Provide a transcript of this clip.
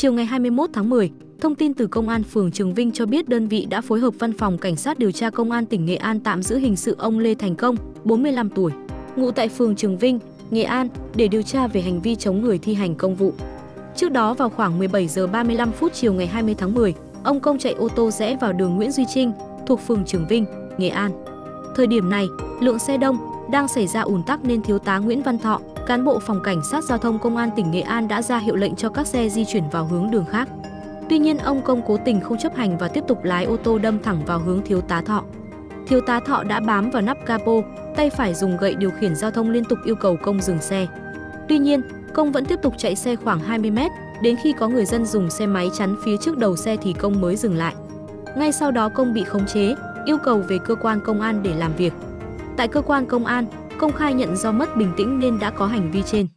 Chiều ngày 21 tháng 10, thông tin từ Công an phường Trường Vinh cho biết đơn vị đã phối hợp Văn phòng Cảnh sát điều tra Công an tỉnh Nghệ An tạm giữ hình sự ông Lê Thành Công, 45 tuổi, ngụ tại phường Trường Vinh, Nghệ An để điều tra về hành vi chống người thi hành công vụ. Trước đó vào khoảng 17 giờ 35 phút chiều ngày 20 tháng 10, ông Công chạy ô tô rẽ vào đường Nguyễn Duy Trinh thuộc phường Trường Vinh, Nghệ An. Thời điểm này, lượng xe đông, đang xảy ra ùn tắc nên Thiếu tá Nguyễn Văn Thọ, cán bộ phòng Cảnh sát giao thông Công an tỉnh Nghệ An đã ra hiệu lệnh cho các xe di chuyển vào hướng đường khác. Tuy nhiên ông Công cố tình không chấp hành và tiếp tục lái ô tô đâm thẳng vào hướng Thiếu tá Thọ. Thiếu tá Thọ đã bám vào nắp capo, tay phải dùng gậy điều khiển giao thông liên tục yêu cầu Công dừng xe. Tuy nhiên, Công vẫn tiếp tục chạy xe khoảng 20 mét, đến khi có người dân dùng xe máy chắn phía trước đầu xe thì Công mới dừng lại. Ngay sau đó Công bị khống chế, yêu cầu về cơ quan công an để làm việc. Tại cơ quan công an, Công khai nhận do mất bình tĩnh nên đã có hành vi trên.